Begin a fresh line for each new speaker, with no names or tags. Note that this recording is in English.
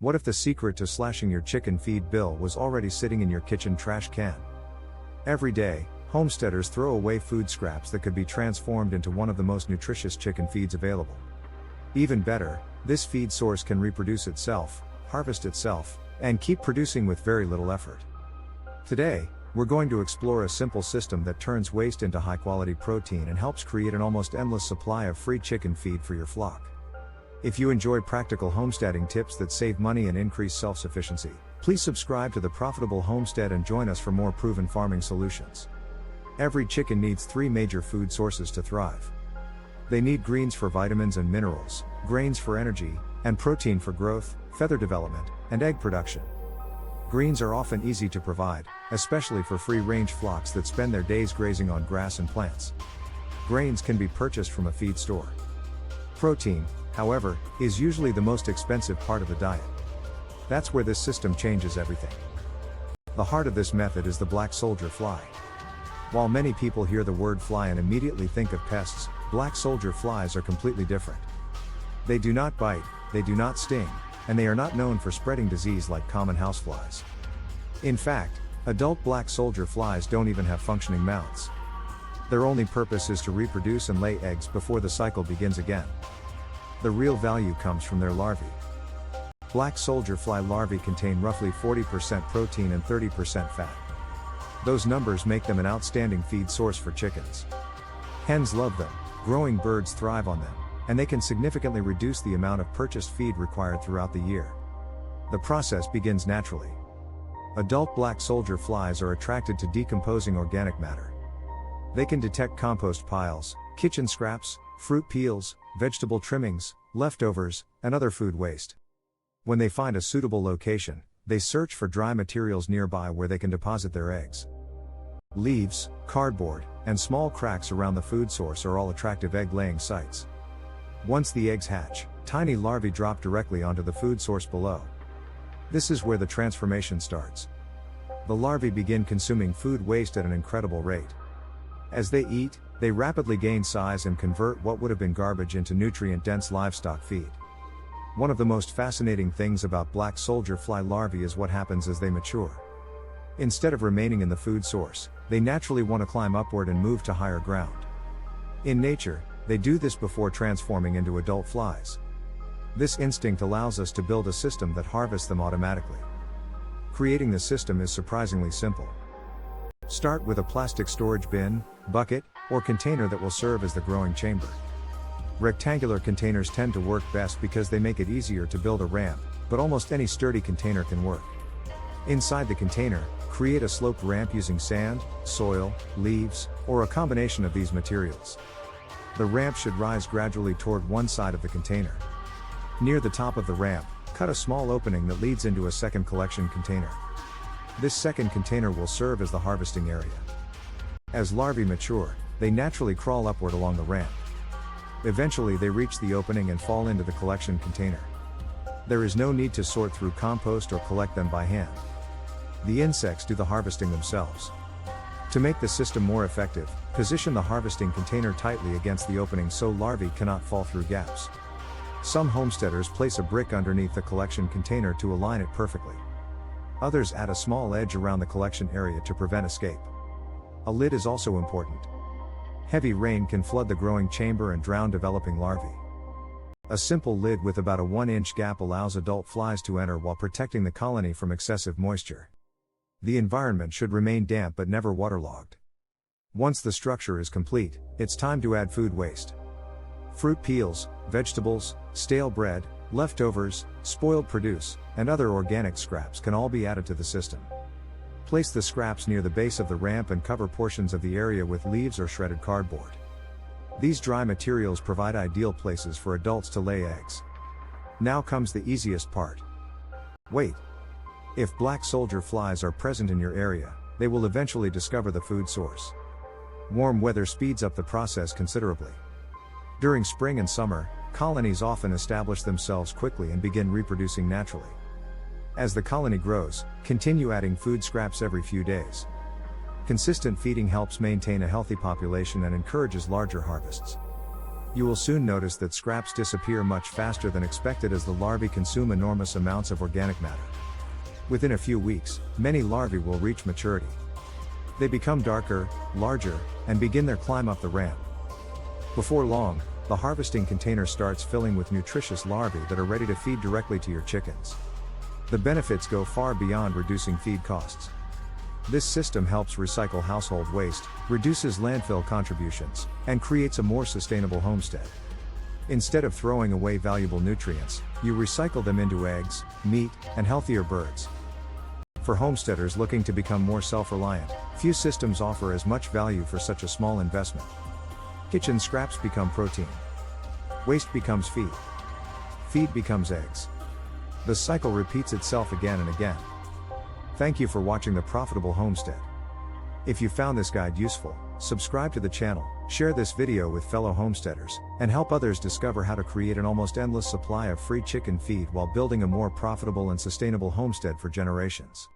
What if the secret to slashing your chicken feed bill was already sitting in your kitchen trash can? Every day, homesteaders throw away food scraps that could be transformed into one of the most nutritious chicken feeds available. Even better, this feed source can reproduce itself, harvest itself, and keep producing with very little effort. Today, we're going to explore a simple system that turns waste into high-quality protein and helps create an almost endless supply of free chicken feed for your flock. If you enjoy practical homesteading tips that save money and increase self-sufficiency, please subscribe to the Profitable Homestead and join us for more proven farming solutions. Every chicken needs 3 major food sources to thrive. They need greens for vitamins and minerals, grains for energy, and protein for growth, feather development, and egg production. Greens are often easy to provide, especially for free-range flocks that spend their days grazing on grass and plants. Grains can be purchased from a feed store. Protein, however, is usually the most expensive part of the diet. That's where this system changes everything. The heart of this method is the black soldier fly. While many people hear the word fly and immediately think of pests, black soldier flies are completely different. They do not bite, they do not sting, and they are not known for spreading disease like common houseflies. In fact, adult black soldier flies don't even have functioning mouths. Their only purpose is to reproduce and lay eggs before the cycle begins again. The real value comes from their larvae. Black soldier fly larvae contain roughly 40% protein and 30% fat. Those numbers make them an outstanding feed source for chickens. Hens love them, growing birds thrive on them, and they can significantly reduce the amount of purchased feed required throughout the year. The process begins naturally. Adult black soldier flies are attracted to decomposing organic matter. They can detect compost piles, kitchen scraps, fruit peels, vegetable trimmings, leftovers, and other food waste. When they find a suitable location, they search for dry materials nearby where they can deposit their eggs. Leaves, cardboard, and small cracks around the food source are all attractive egg-laying sites. Once the eggs hatch, tiny larvae drop directly onto the food source below. This is where the transformation starts. The larvae begin consuming food waste at an incredible rate. As they eat, they rapidly gain size and convert what would have been garbage into nutrient-dense livestock feed. One of the most fascinating things about black soldier fly larvae is what happens as they mature. Instead of remaining in the food source, they naturally want to climb upward and move to higher ground. In nature, they do this before transforming into adult flies. This instinct allows us to build a system that harvests them automatically. Creating the system is surprisingly simple. Start with a plastic storage bin, bucket, or container that will serve as the growing chamber. Rectangular containers tend to work best because they make it easier to build a ramp, but almost any sturdy container can work. Inside the container, create a sloped ramp using sand, soil, leaves, or a combination of these materials. The ramp should rise gradually toward one side of the container. Near the top of the ramp, cut a small opening that leads into a second collection container. This second container will serve as the harvesting area. As larvae mature, they naturally crawl upward along the ramp. Eventually they reach the opening and fall into the collection container. There is no need to sort through compost or collect them by hand. The insects do the harvesting themselves. To make the system more effective, position the harvesting container tightly against the opening so larvae cannot fall through gaps. Some homesteaders place a brick underneath the collection container to align it perfectly. Others add a small edge around the collection area to prevent escape. A lid is also important. Heavy rain can flood the growing chamber and drown developing larvae. A simple lid with about a 1-inch gap allows adult flies to enter while protecting the colony from excessive moisture. The environment should remain damp but never waterlogged. Once the structure is complete, it's time to add food waste. Fruit peels, vegetables, stale bread, leftovers, spoiled produce, and other organic scraps can all be added to the system. Place the scraps near the base of the ramp and cover portions of the area with leaves or shredded cardboard. These dry materials provide ideal places for adults to lay eggs. Now comes the easiest part. Wait. If black soldier flies are present in your area, they will eventually discover the food source. Warm weather speeds up the process considerably. During spring and summer, colonies often establish themselves quickly and begin reproducing naturally. As the colony grows, continue adding food scraps every few days. Consistent feeding helps maintain a healthy population and encourages larger harvests. You will soon notice that scraps disappear much faster than expected as the larvae consume enormous amounts of organic matter. Within a few weeks, many larvae will reach maturity. They become darker, larger, and begin their climb up the ramp. Before long, the harvesting container starts filling with nutritious larvae that are ready to feed directly to your chickens. The benefits go far beyond reducing feed costs. This system helps recycle household waste, reduces landfill contributions, and creates a more sustainable homestead. Instead of throwing away valuable nutrients, you recycle them into eggs, meat, and healthier birds. For homesteaders looking to become more self-reliant, few systems offer as much value for such a small investment. Kitchen scraps become protein. Waste becomes feed. Feed becomes eggs. The cycle repeats itself again and again. Thank you for watching the Profitable Homestead. If you found this guide useful, subscribe to the channel, share this video with fellow homesteaders, and help others discover how to create an almost endless supply of free chicken feed while building a more profitable and sustainable homestead for generations.